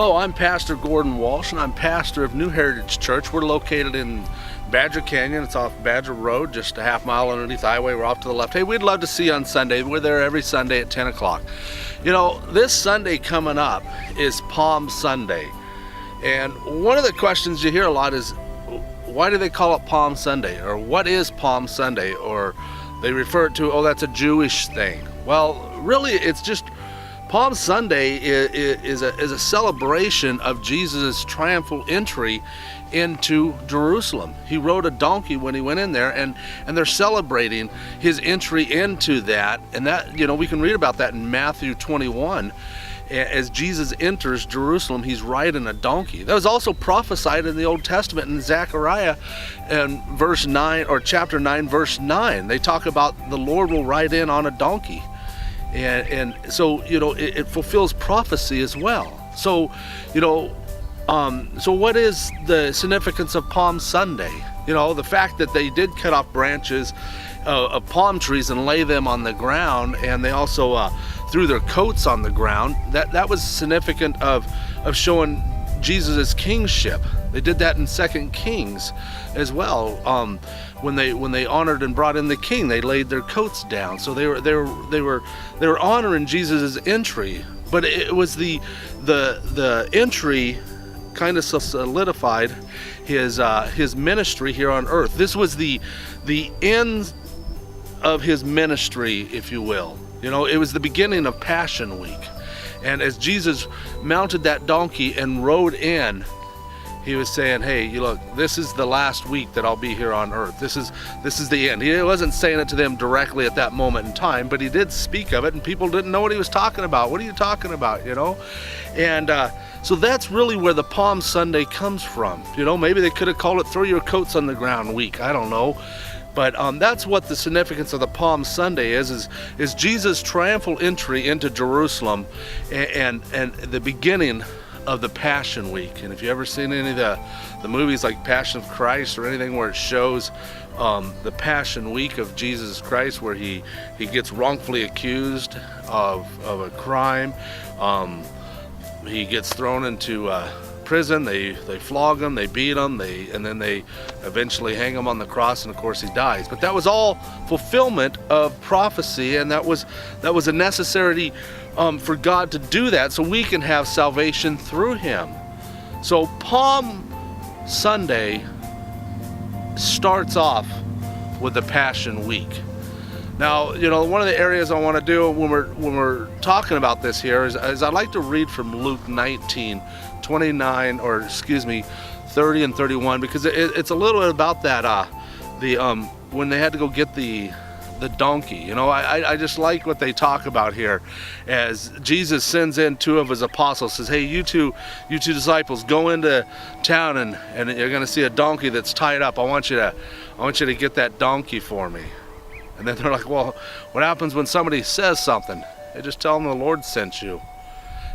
Hello, I'm Pastor Gordon Walsh, and I'm pastor of New Heritage Church. We're located in Badger Canyon. It's off Badger Road, just a half mile underneath the highway. We're off to the left. Hey, we'd love to see you on Sunday. We're there every Sunday at 10 o'clock. You know, this Sunday coming up is Palm Sunday. And one of the questions you hear a lot is, why do they call it Palm Sunday? Or what is Palm Sunday? Or they refer to, oh, that's a Jewish thing. Well, really, it's just Palm Sunday is a celebration of Jesus' triumphal entry into Jerusalem. He rode a donkey when he went in there, and they're celebrating his entry into that. And that, you know, we can read about that in Matthew 21. As Jesus enters Jerusalem, he's riding a donkey. That was also prophesied in the Old Testament in Zechariah in verse 9, or chapter 9, verse 9. They talk about the Lord will ride in on a donkey. And so, you know, it fulfills prophecy as well. So, you know, so what is the significance of Palm Sunday? You know, the fact that they did cut off branches of palm trees and lay them on the ground, and they also threw their coats on the ground. That was significant of showing Jesus' kingship. They did that in 2 Kings as well. When they honored and brought in the king, they laid their coats down. So they were honoring Jesus' entry. But it was the entry kind of solidified his ministry here on earth. This was the end of his ministry, if you will. You know, it was the beginning of Passion Week. And as Jesus mounted that donkey and rode in, he was saying, hey, you look, this is the last week that I'll be here on earth. This is the end. He wasn't saying it to them directly at that moment in time, but he did speak of it, and people didn't know what he was talking about. What are you talking about, you know? And so that's really where the Palm Sunday comes from. You know, maybe they could have called it Throw Your Coats on the Ground week. I don't know. But that's what the significance of the Palm Sunday is Jesus' triumphal entry into Jerusalem and the beginning of the Passion Week. And if you've ever seen any of the movies like Passion of Christ or anything where it shows the Passion Week of Jesus Christ, where he gets wrongfully accused of a crime, he gets thrown into prison, they flog him, they beat him, and then they eventually hang him on the cross, and of course he dies. But that was all fulfillment of prophecy, and that was a necessity for God to do that so we can have salvation through him. So Palm Sunday starts off with the Passion Week. Now, you know, one of the areas I want to do when we're talking about this here is I'd like to read from Luke 19, 29, or excuse me, 30 and 31, because it's a little bit about that when they had to go get the donkey. You know, I just like what they talk about here as Jesus sends in two of his apostles, says, hey, you two disciples, go into town and you're going to see a donkey that's tied up. I want you to get that donkey for me. And then they're like, well, what happens when somebody says something? They just tell them the Lord sent you.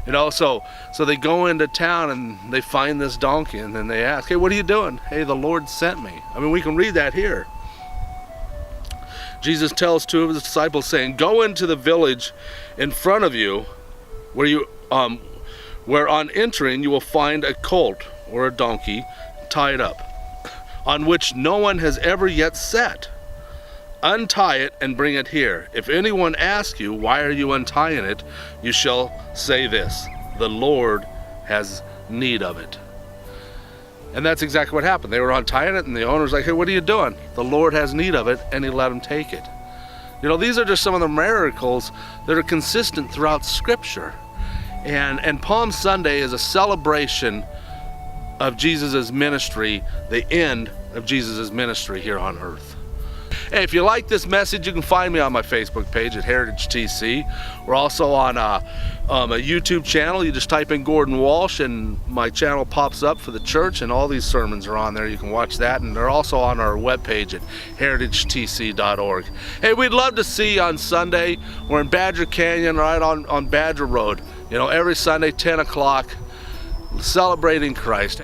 You know, so they go into town and they find this donkey, and then they ask, hey, what are you doing? Hey, the Lord sent me. I mean, we can read that here. Jesus tells two of his disciples, saying, go into the village in front of you, where on entering you will find a colt or a donkey tied up, on which no one has ever yet sat. Untie it and bring it here. If anyone asks you, why are you untying it? You shall say this, the Lord has need of it. And that's exactly what happened. They were untying it, and the owner's like, hey, what are you doing? The Lord has need of it, and he let them take it. You know, these are just some of the miracles that are consistent throughout Scripture. And Palm Sunday is a celebration of Jesus' ministry, the end of Jesus' ministry here on earth. Hey, if you like this message, you can find me on my Facebook page at Heritage TC. We're also on a YouTube channel. You just type in Gordon Walsh and my channel pops up for the church, and all these sermons are on there. You can watch that, and they're also on our webpage at heritagetc.org. Hey, we'd love to see you on Sunday. We're in Badger Canyon, right on Badger Road. You know, every Sunday, 10 o'clock, celebrating Christ.